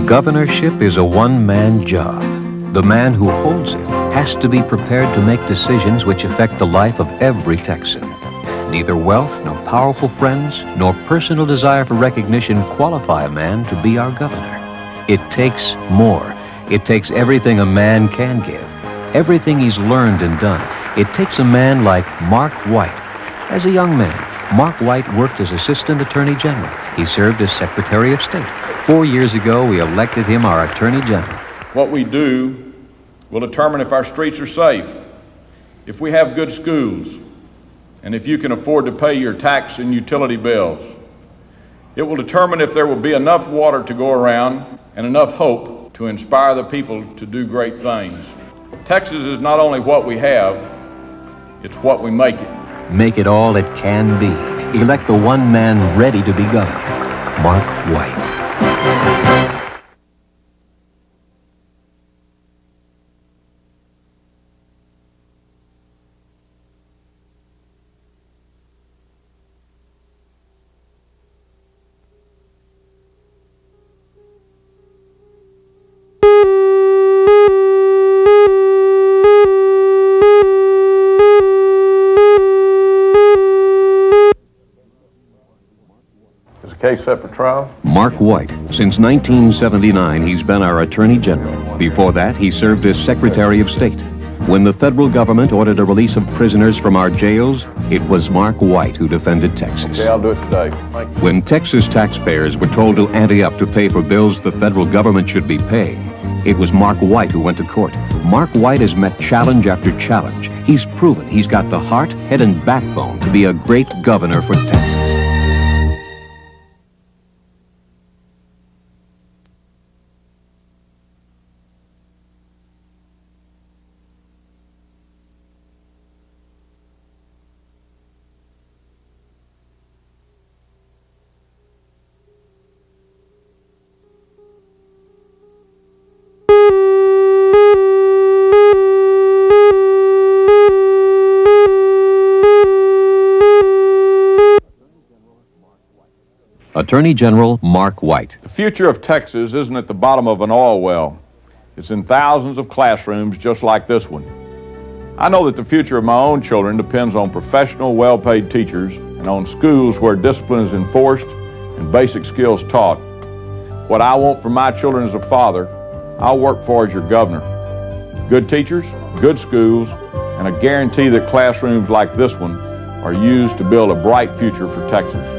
governorship is a one-man job. The man who holds it has to be prepared to make decisions which affect the life of every Texan. Neither wealth, nor powerful friends, nor personal desire for recognition qualify a man to be our governor. It takes more. It takes everything a man can give, everything he's learned and done. It takes a man like Mark White. As a young man, Mark White worked as Assistant Attorney General. He served as Secretary of State. 4 years ago, we elected him our Attorney General. What we do will determine if our streets are safe, if we have good schools, and if you can afford to pay your tax and utility bills. It will determine if there will be enough water to go around and enough hope to inspire the people to do great things. Texas is not only what we have, it's what we make it. Make it all it can be. Elect the one man ready to be governor, Mark White. Case set for trial? Mark White. Since 1979, he's been our Attorney General. Before that, he served as Secretary of State. When the federal government ordered a release of prisoners from our jails, it was Mark White who defended Texas. Okay, I'll do it today. Thank you. When Texas taxpayers were told to ante up to pay for bills the federal government should be paying, it was Mark White who went to court. Mark White has met challenge after challenge. He's proven he's got the heart, head, and backbone to be a great governor for Texas. Attorney General Mark White. The future of Texas isn't at the bottom of an oil well. It's in thousands of classrooms just like this one. I know that the future of my own children depends on professional, well-paid teachers and on schools where discipline is enforced and basic skills taught. What I want for my children as a father, I'll work for as your governor. Good teachers, good schools, and a guarantee that classrooms like this one are used to build a bright future for Texas.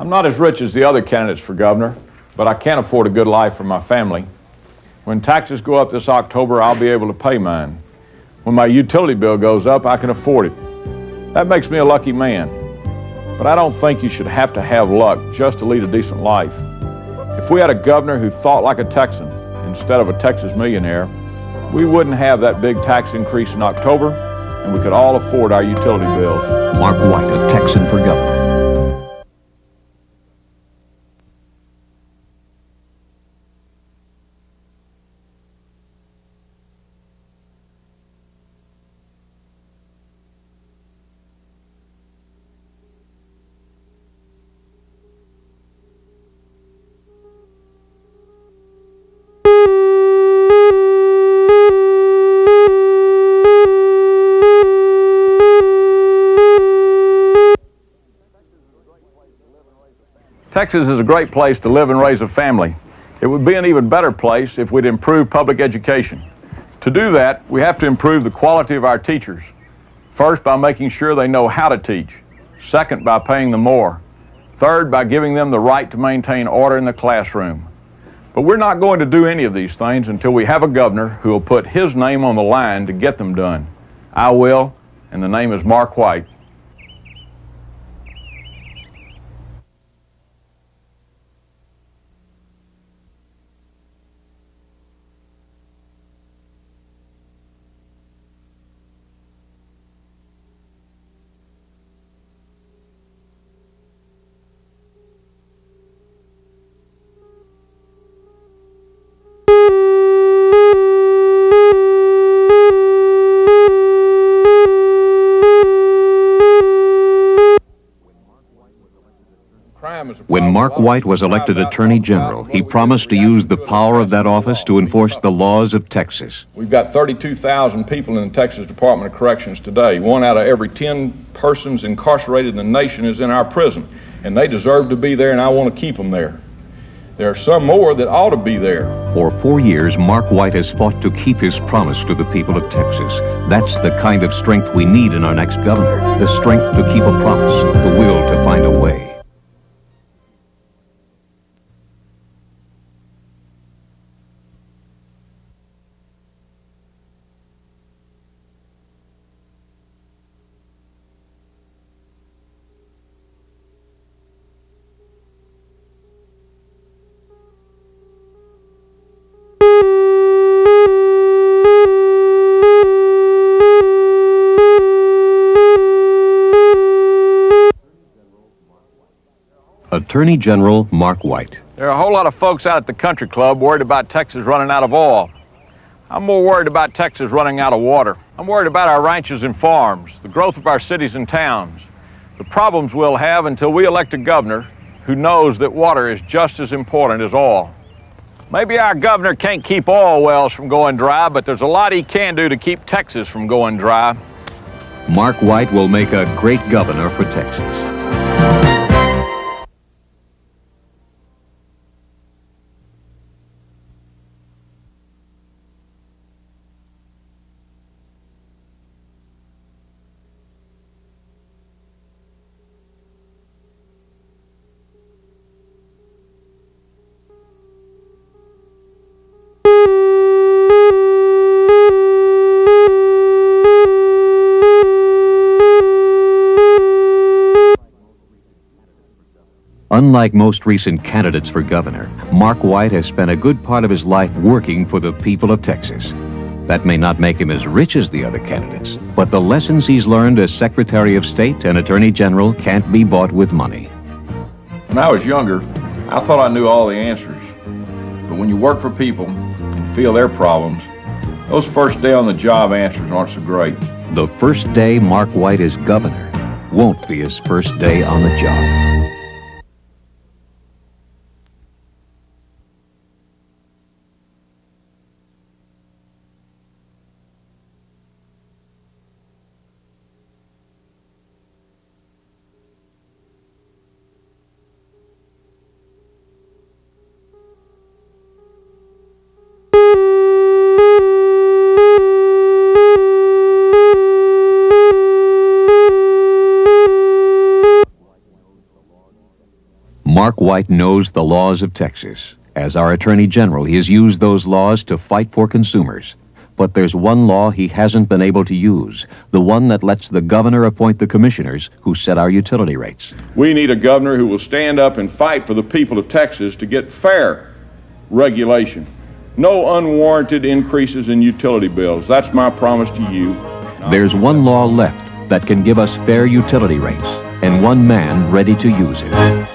I'm not as rich as the other candidates for governor, but I can't afford a good life for my family. When taxes go up this October, I'll be able to pay mine. When my utility bill goes up, I can afford it. That makes me a lucky man. But I don't think you should have to have luck just to lead a decent life. If we had a governor who thought like a Texan instead of a Texas millionaire, we wouldn't have that big tax increase in October, and we could all afford our utility bills. Mark White, a Texan for governor. Texas is a great place to live and raise a family. It would be an even better place if we'd improve public education. To do that, we have to improve the quality of our teachers. First, by making sure they know how to teach. Second, by paying them more. Third, by giving them the right to maintain order in the classroom. But we're not going to do any of these things until we have a governor who will put his name on the line to get them done. I will, and the name is Mark White. When Mark White was elected Attorney General, he promised to use the power of that office to enforce the laws of Texas. We've got 32,000 people in the Texas Department of Corrections today. 1 out of every 10 persons incarcerated in the nation is in our prison, and they deserve to be there, and I want to keep them there. There are some more that ought to be there. For 4 years, Mark White has fought to keep his promise to the people of Texas. That's the kind of strength we need in our next governor, the strength to keep a promise, the will to find a way. Attorney General Mark White. There are a whole lot of folks out at the country club worried about Texas running out of oil. I'm more worried about Texas running out of water. I'm worried about our ranches and farms, the growth of our cities and towns, the problems we'll have until we elect a governor who knows that water is just as important as oil. Maybe our governor can't keep oil wells from going dry, but there's a lot he can do to keep Texas from going dry. Mark White will make a great governor for Texas. Unlike most recent candidates for governor, Mark White has spent a good part of his life working for the people of Texas. That may not make him as rich as the other candidates, but the lessons he's learned as Secretary of State and Attorney General can't be bought with money. When I was younger, I thought I knew all the answers. But when you work for people and feel their problems, those first day on the job answers aren't so great. The first day Mark White is governor won't be his first day on the job. Mark White knows the laws of Texas. As our Attorney General, he has used those laws to fight for consumers. But there's one law he hasn't been able to use, the one that lets the governor appoint the commissioners who set our utility rates. We need a governor who will stand up and fight for the people of Texas to get fair regulation. No unwarranted increases in utility bills. That's my promise to you. There's one law left that can give us fair utility rates, and one man ready to use it.